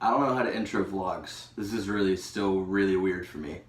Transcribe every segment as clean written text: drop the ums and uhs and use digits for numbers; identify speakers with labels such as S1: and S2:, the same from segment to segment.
S1: I don't know how to intro vlogs. This is really still really weird for me.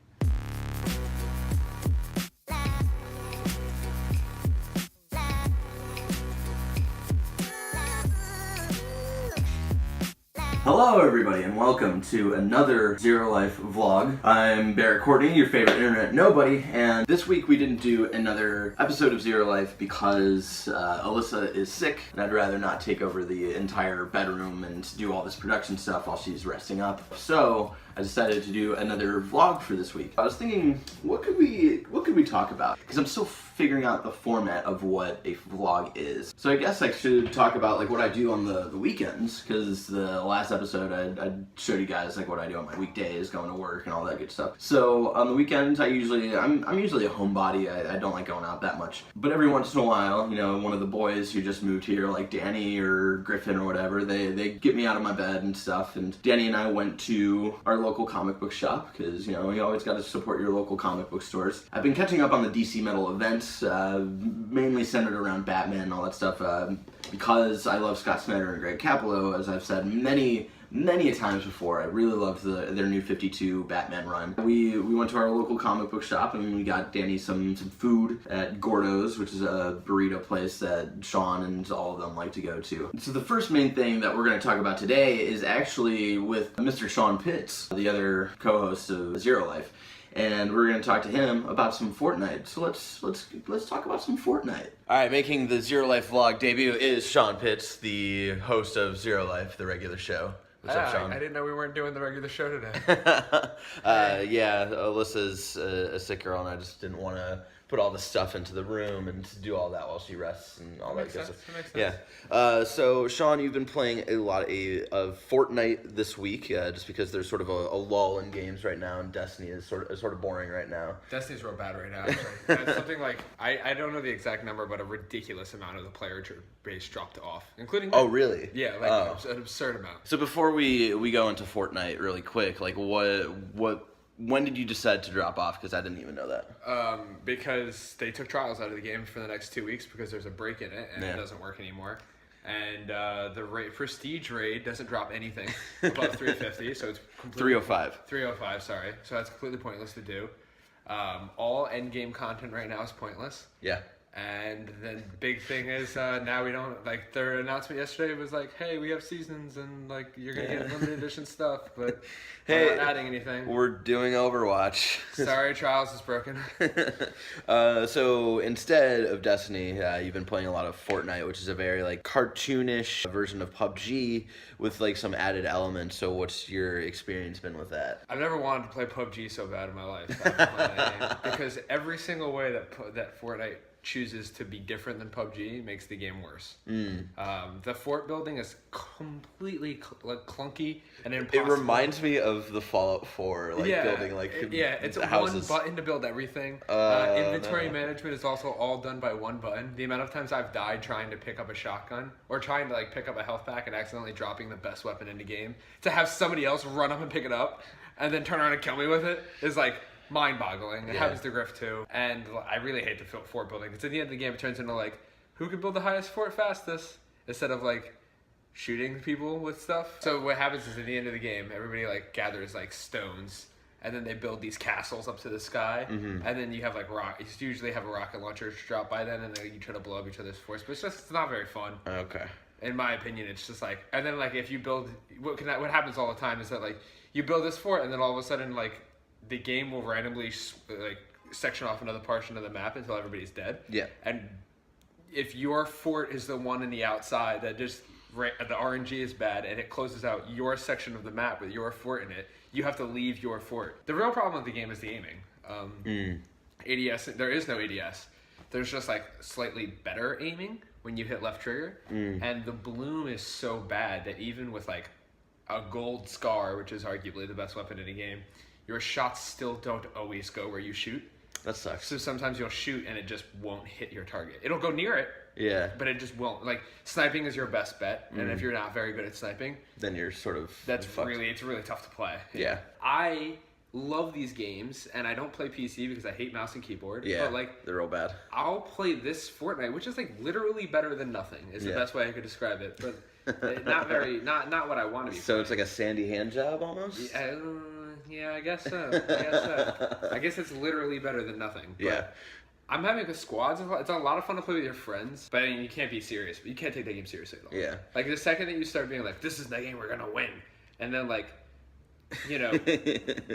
S1: Hello everybody and welcome to another Zero Life vlog. I'm Barrett Courtney, your favorite internet nobody, and this week we didn't do another episode of Zero Life because Alyssa is sick and I'd rather not take over the entire bedroom and do all this production stuff while she's resting up. So I decided to do another vlog for this week. I was thinking, what could we talk about? Because I'm still figuring out the format of what a vlog is. So I guess I should talk about like what I do on the weekends, because the last episode I showed you guys like what I do on my weekdays, going to work and all that good stuff. So on the weekends I'm usually a homebody. I don't like going out that much. But every once in a while, you know, one of the boys who just moved here, like Danny or Griffin or whatever, they get me out of my bed and stuff. And Danny and I went to our local comic book shop, because you know you always got to support your local comic book stores. I've been catching up on the DC Metal events, mainly centered around Batman and all that stuff, because I love Scott Snyder and Greg Capullo. As I've said many a times before, I really love their new 52 Batman run. We went to our local comic book shop and we got Danny some food at Gordo's, which is a burrito place that Sean and all of them like to go to. So the first main thing that we're going to talk about today is actually with Mr. Sean Pitts, the other co-host of Zero Life. And we're going to talk to him about some Fortnite. So let's talk about some Fortnite. All right, making the Zero Life vlog debut is Sean Pitts, the host of Zero Life, the regular show. What's up, Sean?
S2: I didn't know we weren't doing the regular show today.
S1: Yeah, Alyssa's a sick girl, and I just didn't want to put all the stuff into the room and do all that while she rests and all that good stuff.
S2: That makes sense.
S1: Yeah. So, Sean, you've been playing a lot of Fortnite this week, just because there's sort of a lull in games right now, and Destiny is sort of boring right now.
S2: Destiny's real bad right now, actually. It's something like, I don't know the exact number, but a ridiculous amount of the player base dropped off, including...
S1: Oh, really?
S2: Yeah, like an absurd amount.
S1: So before we go into Fortnite really quick, like when did you decide to drop off? Because I didn't even know that.
S2: Because they took trials out of the game for the next 2 weeks because there's a break in it and it doesn't work anymore. And the prestige raid doesn't drop anything above 350, so it's completely... 305. 305, sorry. So that's completely pointless to do. All end game content right now is pointless.
S1: Yeah.
S2: And then the big thing is now we don't, like, their announcement yesterday was like, hey, we have seasons and like you're gonna get limited edition stuff, but we're not adding anything.
S1: We're doing Overwatch.
S2: Sorry, Trials is broken.
S1: So instead of Destiny, you've been playing a lot of Fortnite, which is a very like cartoonish version of PUBG with like some added elements. So what's your experience been with that?
S2: I've never wanted to play PUBG so bad in my life, because every single way that Fortnite chooses to be different than PUBG makes the game worse. The fort building is completely clunky and impossible.
S1: It reminds me of the Fallout 4 building
S2: it's
S1: houses.
S2: One button to build everything. Inventory management is also all done by one button. The amount of times I've died trying to pick up a shotgun or trying to like pick up a health pack and accidentally dropping the best weapon in the game, to have somebody else run up and pick it up and then turn around and kill me with it is like mind-boggling. It happens to Griff too, and I really hate the fort building, because at the end of the game it turns into like, who can build the highest fort fastest, instead of like shooting people with stuff. So what happens is at the end of the game, everybody like gathers like stones, and then they build these castles up to the sky, and then you have like you usually have a rocket launcher drop by then, and then you try to blow up each other's forts, but it's not very fun.
S1: Okay.
S2: In my opinion, it's just like, and then like if you build, what happens all the time is that like you build this fort, and then all of a sudden like the game will randomly like section off another portion of the map until everybody's dead.
S1: Yeah.
S2: And if your fort is the one in the outside that just the RNG is bad and it closes out your section of the map with your fort in it, you have to leave your fort. The real problem with the game is the aiming. ADS, there is no ADS. There's just like slightly better aiming when you hit left trigger. And the bloom is so bad that even with like a gold scar, which is arguably the best weapon in the game, your shots still don't always go where you shoot.
S1: That sucks.
S2: So sometimes you'll shoot and it just won't hit your target. It'll go near it.
S1: Yeah.
S2: But it just won't. Like, sniping is your best bet, and if you're not very good at sniping,
S1: then you're sort of
S2: it's really tough to play.
S1: Yeah.
S2: I love these games, and I don't play PC because I hate mouse and keyboard.
S1: Yeah,
S2: but like,
S1: they're real bad.
S2: I'll play this Fortnite, which is like literally better than nothing, is the best way I could describe it. But Not what I want to be.
S1: So it's like a sandy hand job almost.
S2: Yeah, I guess so. I guess it's literally better than nothing. But
S1: Yeah.
S2: I'm having the squads. It's a lot of fun to play with your friends, but I mean, you can't be serious. You can't take that game seriously at all.
S1: Yeah.
S2: Like the second that you start being like, "This is the game we're gonna win," and then like, you know,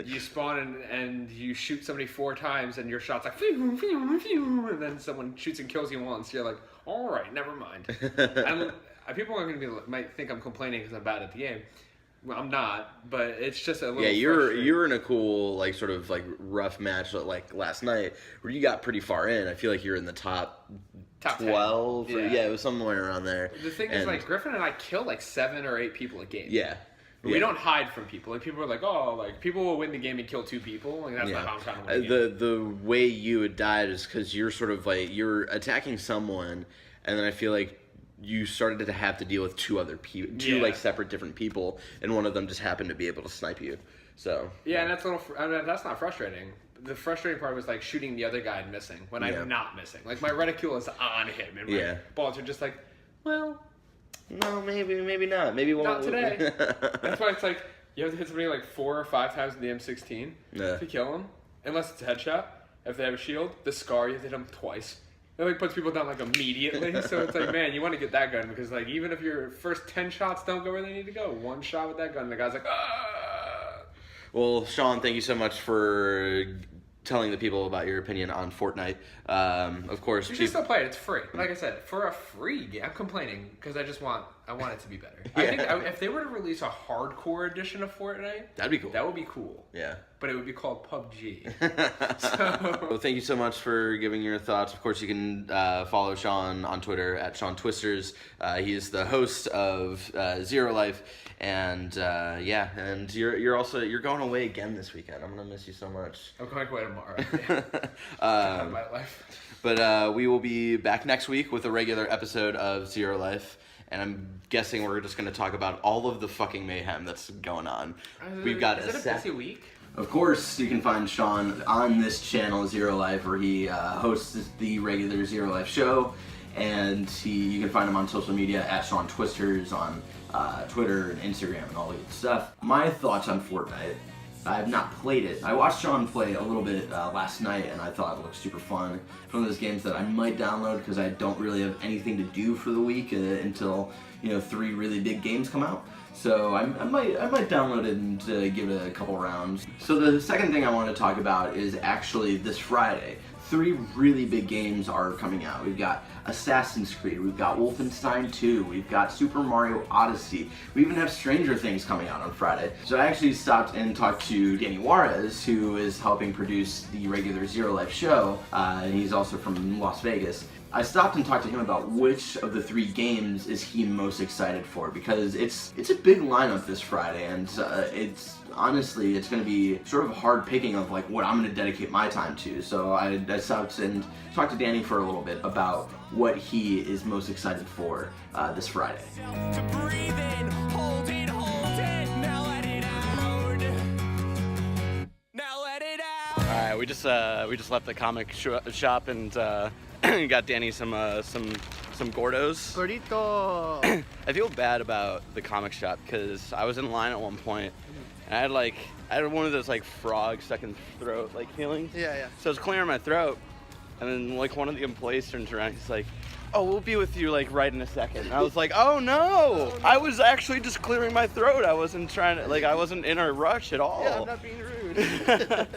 S2: you spawn and you shoot somebody 4 times, and your shot's like, phew, phew, phew, and then someone shoots and kills you once. You're like, "All right, never mind." People are gonna might think I'm complaining because I'm bad at the game. Well, I'm not, but it's just a little.
S1: Yeah, you're in a cool like sort of like rough match like last night where you got pretty far in. I feel like you're in the top 12. 10. Yeah, it was somewhere around there.
S2: The thing is, like Griffin and I kill like 7 or 8 people a game.
S1: Yeah.
S2: We don't hide from people. Like people are like, oh, like people will win the game and kill 2 people. Like that's not how I'm trying to win the game.
S1: The way you had died is because you're sort of like you're attacking someone, and then I feel like you started to have to deal with 2 other people, 2 like separate different people, and one of them just happened to be able to snipe you. So
S2: yeah, and that's a little. I mean, that's not frustrating. The frustrating part was like shooting the other guy and missing when I'm not missing. Like my reticule is on him, and my bullets are just like, well,
S1: no, maybe not. Maybe
S2: not today. That's why it's like you have to hit somebody like 4 or 5 times with the M16 to kill them, unless it's a headshot. If they have a shield, the scar you have to hit them twice. It like puts people down like immediately. So it's like, man, you want to get that gun because like even if your first 10 shots don't go where they need to go, 1 shot with that gun, the guy's like, ah.
S1: Well, Sean, thank you so much for telling the people about your opinion on Fortnite. Of course,
S2: you should still play it. It's free. Like I said, for a free game, I'm complaining because I want it to be better. I think if they were to release a hardcore edition of Fortnite,
S1: that'd be cool.
S2: That would be cool.
S1: Yeah.
S2: But it would be called PUBG.
S1: Well, thank you so much for giving your thoughts. Of course, you can follow Sean on Twitter at Sean Twisters. He is the host of Zero Life, and and you're going away again this weekend. I'm gonna miss you so much.
S2: I'm going away tomorrow. God, my life.
S1: But we will be back next week with a regular episode of Zero Life. And I'm guessing we're just going to talk about all of the fucking mayhem that's going on. We've got
S2: is it a busy week?
S1: Of course, you can find Sean on this channel, Zero Life, where he hosts the regular Zero Life show. And you can find him on social media at Sean Twisters on Twitter and Instagram and all that good stuff. My thoughts on Fortnite. I have not played it. I watched Sean play a little bit last night, and I thought it looked super fun. It's one of those games that I might download because I don't really have anything to do for the week until 3 really big games come out. So I might download it and give it a couple rounds. So the second thing I want to talk about is actually this Friday. 3 really big games are coming out. We've got Assassin's Creed, we've got Wolfenstein 2, we've got Super Mario Odyssey, we even have Stranger Things coming out on Friday. So I actually stopped and talked to Danny Juarez, who is helping produce the regular Zero Life show, and he's also from Las Vegas. I stopped and talked to him about which of the 3 games is he most excited for, because it's a big lineup this Friday, and honestly, it's going to be sort of hard picking of like what I'm going to dedicate my time to. So I stopped and talked to Danny for a little bit about what he is most excited for this Friday.
S3: All right, we just left the comic shop and got Danny some Gordos.
S4: Gordito.
S3: I feel bad about the comic shop because I was in line at one point and I had one of those like frog stuck in the throat like feelings.
S4: Yeah.
S3: So I was clearing my throat, and then like one of the employees turns around. He's like, "Oh, we'll be with you like right in a second." And I was like, "Oh no! I was actually just clearing my throat. I wasn't trying to I wasn't in a rush at all."
S4: Yeah, I'm not being rude.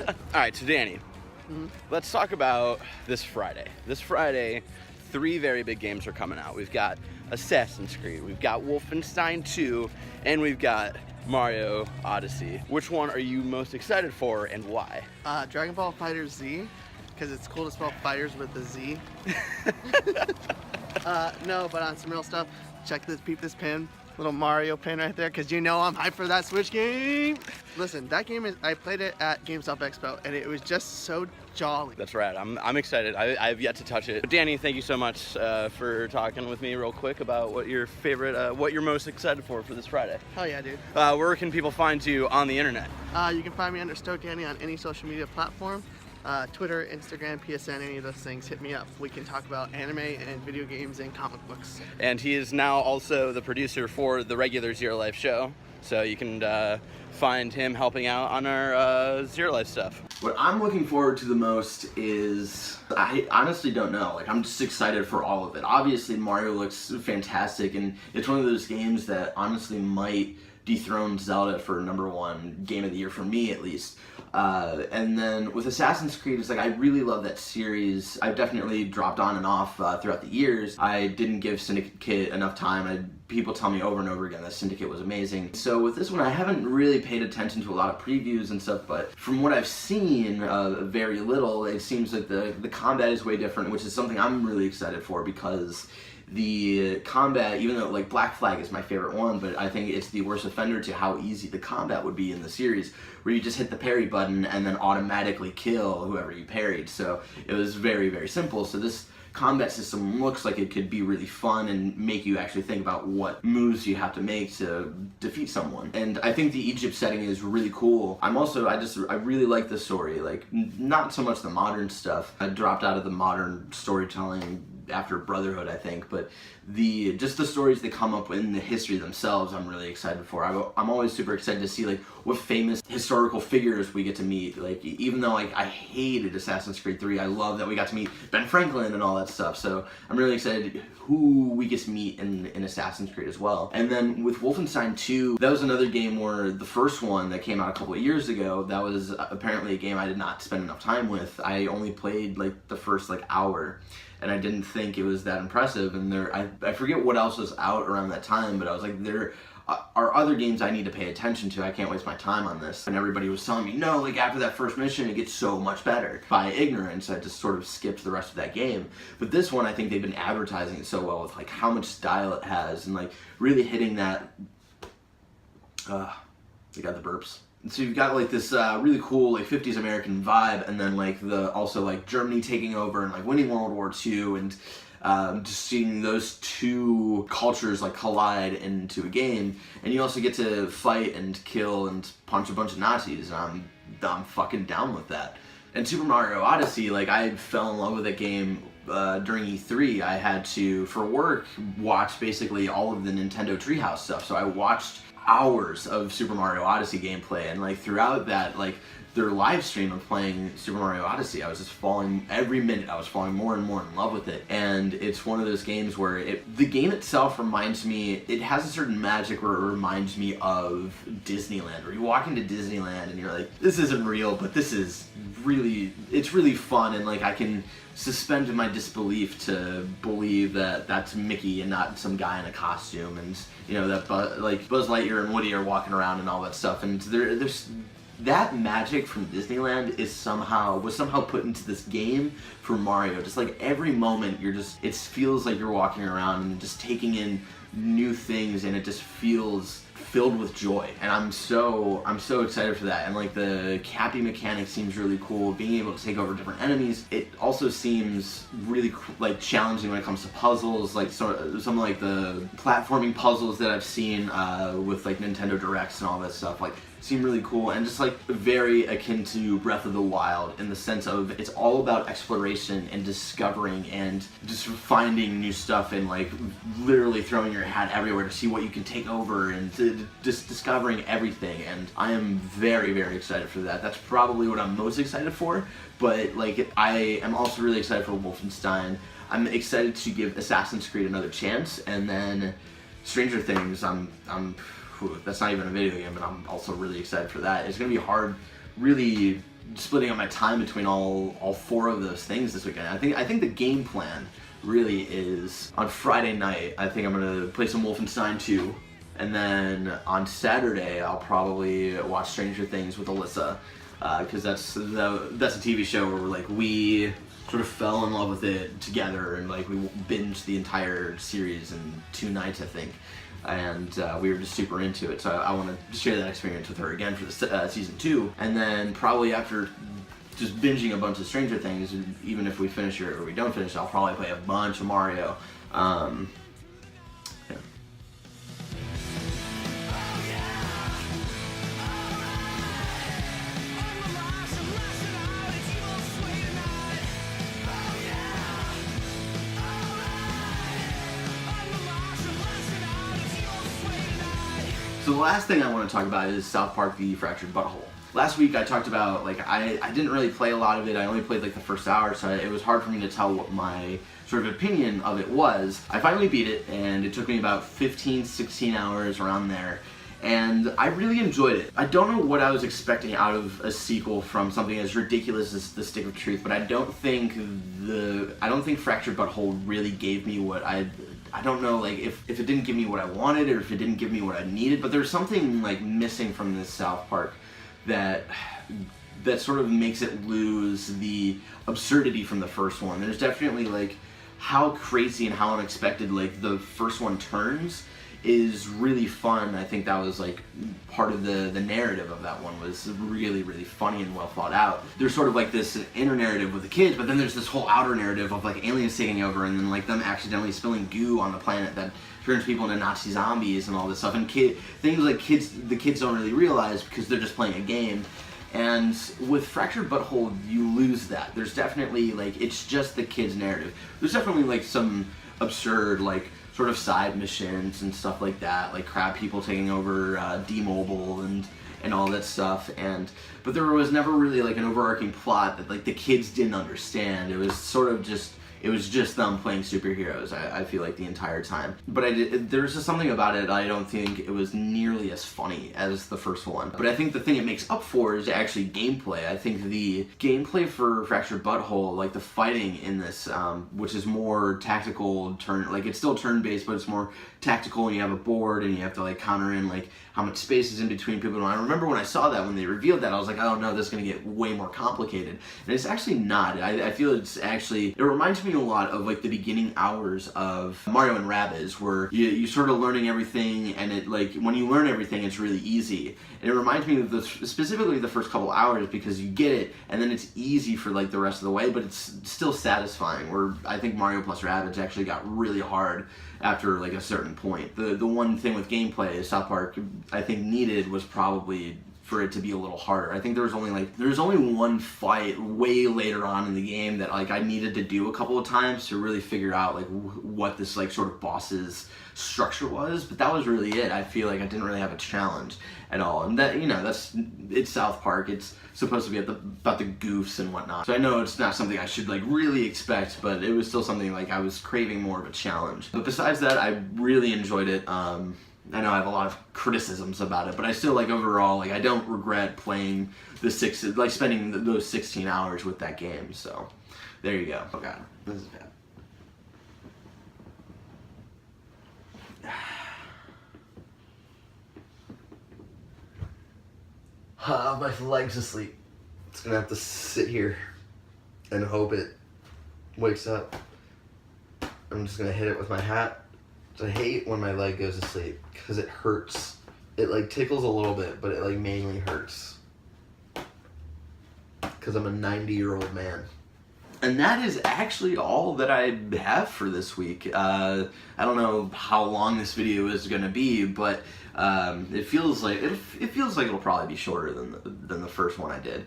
S3: All right, so Danny, let's talk about this Friday. This Friday, 3 very big games are coming out. We've got Assassin's Creed, we've got Wolfenstein 2, and we've got Mario Odyssey. Which one are you most excited for and why?
S4: Dragon Ball FighterZ, because it's cool to spell fighters with a Z. No, but on some real stuff, peep this pin. Little Mario pin right there, because I'm hyped for that Switch game. Listen, that game I played it at GameStop Expo, and it was just so jolly.
S3: That's right. I'm excited. I've yet to touch it. But Danny, thank you so much for talking with me real quick about what your favorite, what you're most excited for this Friday.
S4: Hell yeah, dude.
S3: Where can people find you on the internet?
S4: You can find me under Stoke Danny on any social media platform. Twitter, Instagram, PSN, any of those things, hit me up. We can talk about anime and video games and comic books.
S3: And he is now also the producer for the regular Zero Life show. So you can find him helping out on our Zero Life stuff.
S1: What I'm looking forward to the most is, I honestly don't know. Like, I'm just excited for all of it. Obviously, Mario looks fantastic, and it's one of those games that honestly might dethrone Zelda for #1 game of the year for me, at least. And then with Assassin's Creed, it's like I really love that series. I've definitely dropped on and off throughout the years. I didn't give Syndicate enough time. People tell me over and over again that Syndicate was amazing. So with this one, I haven't really paid attention to a lot of previews and stuff, but from what I've seen, very little, it seems like the combat is way different, which is something I'm really excited for, because the combat, even though like Black Flag is my favorite one, but I think it's the worst offender to how easy the combat would be in the series, where you just hit the parry button and then automatically kill whoever you parried. So it was very, very simple. So this combat system looks like it could be really fun and make you actually think about what moves you have to make to defeat someone. And I think the Egypt setting is really cool. I really like the story, like not so much the modern stuff. I dropped out of the modern storytelling after Brotherhood, I think, but just the stories that come up in the history themselves, I'm really excited for. I'm always super excited to see like what famous historical figures we get to meet. Like, even though like I hated Assassin's Creed 3, I love that we got to meet Ben Franklin and all that stuff. So I'm really excited who we get to meet in Assassin's Creed as well. And then with Wolfenstein 2, that was another game where the first one that came out a couple of years ago, that was apparently a game I did not spend enough time with. I only played like the first like hour, and I didn't think it was that impressive. And I forget what else was out around that time, but I was like, there are other games I need to pay attention to. I can't waste my time on this. And everybody was telling me, no, like after that first mission, it gets so much better. By ignorance, I just sort of skipped the rest of that game. But this one, I think they've been advertising it so well with like how much style it has, and like really hitting that, we got the burps. So you've got like this really cool like 50s American vibe, and then like also like Germany taking over and like winning World War II, and just seeing those two cultures like collide into a game. And you also get to fight and kill and punch a bunch of Nazis, and I'm fucking down with that. And Super Mario Odyssey, like I fell in love with that game during E3. I had to, for work, watch basically all of the Nintendo Treehouse stuff. So I watched hours of Super Mario Odyssey gameplay, and like throughout that, like their live stream of playing Super Mario Odyssey, I was just every minute I was falling more and more in love with it. And it's one of those games where the game itself reminds me, it has a certain magic where it reminds me of Disneyland, where you walk into Disneyland and you're like, this isn't real, but this is really, it's really fun, and like I can suspend my disbelief to believe that that's Mickey and not some guy in a costume, and you know that Buzz Lightyear and Woody are walking around and all that stuff. And there's that magic from Disneyland was somehow put into this game for Mario. Just like every moment it feels like you're walking around and just taking in new things, and it just feels filled with joy. And I'm so excited for that. And like the cappy mechanic seems really cool, being able to take over different enemies. It also seems really like challenging when it comes to puzzles, like some like the platforming puzzles that I've seen with like Nintendo Directs and all that stuff, like seem really cool, and just like very akin to Breath of the Wild in the sense of it's all about exploration and discovering and just finding new stuff, and like literally throwing your hat everywhere to see what you can take over, and just discovering everything. And I am very, very excited for that. That's probably what I'm most excited for, but like I am also really excited for Wolfenstein. I'm excited to give Assassin's Creed another chance, and then Stranger Things, that's not even a video game, but I'm also really excited for that. It's gonna be hard, really splitting up my time between all four of those things this weekend. I think the game plan really is on Friday night, I think I'm gonna play some Wolfenstein 2, and then on Saturday I'll probably watch Stranger Things with Alyssa, because that's a TV show where we sort of fell in love with it together, and like we binged the entire series in 2 nights, I think. And we were just super into it, so I want to share that experience with her again for the season 2. And then probably after just binging a bunch of Stranger Things, even if we finish it or we don't finish it, I'll probably play a bunch of Mario. Yeah. last thing I want to talk about is South Park: The Fractured Butthole. Last week I talked about, like, I didn't really play a lot of it. I only played like the first hour, so it was hard for me to tell what my sort of opinion of it was. I finally beat it, and it took me about 15, 16 hours around there. And I really enjoyed it. I don't know what I was expecting out of a sequel from something as ridiculous as The Stick of Truth, but I don't think Fractured Butthole really gave me what I don't know, like, if it didn't give me what I wanted or if it didn't give me what I needed, but there's something like missing from this South Park that sort of makes it lose the absurdity from the first one. There's definitely, like, how crazy and how unexpected, like, the first one turns is really fun. I think that was, like, part of the narrative of that one was really, really funny and well thought out. There's sort of like this inner narrative with the kids, but then there's this whole outer narrative of, like, aliens taking over and then, like, them accidentally spilling goo on the planet that turns people into Nazi zombies and all this stuff. And things like the kids don't really realize because they're just playing a game. And with Fractured Butthole, you lose that. There's definitely, like, it's just the kids' narrative. There's definitely, like, some absurd, like, sort of side missions and stuff like that, like crab people taking over D-Mobile and all that stuff. But there was never really, like, an overarching plot that, like, the kids didn't understand. It was sort of just them playing superheroes, I feel like, the entire time. But there's just something about it, I don't think it was nearly as funny as the first one. But I think the thing it makes up for is actually gameplay. I think the gameplay for Fractured Butthole, like the fighting in this, which is more tactical like, it's still turn-based, but it's more tactical, and you have a board and you have to, like, counter in, like, how much space is in between people. And I remember when I saw that, when they revealed that, I was like, oh no, this is gonna get way more complicated. And it's actually not. I feel it reminds me a lot of, like, the beginning hours of Mario and Rabbids, where you sort of learning everything, and it, like, when you learn everything, it's really easy. And it reminds me of specifically the first couple hours, because you get it, and then it's easy for, like, the rest of the way, but it's still satisfying, where I think Mario plus Rabbids actually got really hard after, like, a certain point. The one thing with gameplay South Park, I think, needed was probably for it to be a little harder. I think there was only one fight way later on in the game that, like, I needed to do a couple of times to really figure out, like, what this, like, sort of boss's structure was, but that was really it. I feel like I didn't really have a challenge at all, and that, you know, it's South Park. It's supposed to be about the goofs and whatnot, so I know it's not something I should, like, really expect, but it was still something, like, I was craving more of a challenge. But besides that, I really enjoyed it. I know I have a lot of criticisms about it, but I still, like, overall, like, I don't regret playing spending those 16 hours with that game. So there you go. Oh god, this is bad. My leg's asleep. It's gonna have to sit here and hope it wakes up. I'm just gonna hit it with my hat. I hate when my leg goes to sleep because it hurts. It, like, tickles a little bit, but it, like, mainly hurts because I'm a 90-year-old man. And that is actually all that I have for this week. I don't know how long this video is going to be, but it feels like it'll probably be shorter than the first one I did.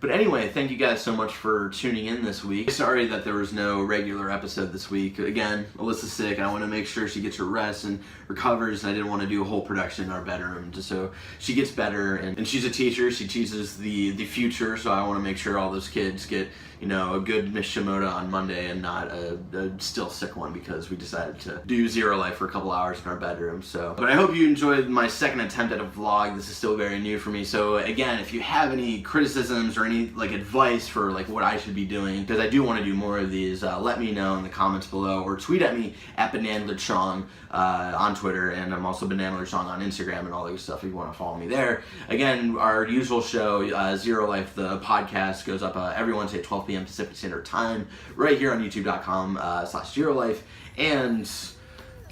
S1: But anyway, thank you guys so much for tuning in this week. Sorry that there was no regular episode this week. Again, Alyssa's sick, and I want to make sure she gets her rest and recovers, and I didn't want to do a whole production in our bedroom just so she gets better. And she's a teacher. She teaches the future, so I want to make sure all those kids get, you know, a good Miss Shimoda on Monday and not a still sick one because we decided to do Zero Life for a couple hours in our bedroom. So, but I hope you enjoyed my second attempt at a vlog. This is still very new for me. So again, if you have any criticisms or any, like, advice for, like, what I should be doing, because I do want to do more of these, let me know in the comments below, or tweet at me at BananaLechong on Twitter, and I'm also BananaLechong on Instagram and all that stuff if you want to follow me there. Again, our usual show, Zero Life, the podcast, goes up every Wednesday at 12 p.m. Pacific Standard Time, right here on youtube.com/ZeroLife, and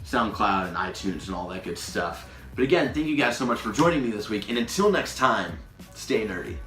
S1: SoundCloud and iTunes and all that good stuff. But again, thank you guys so much for joining me this week, and until next time, stay nerdy.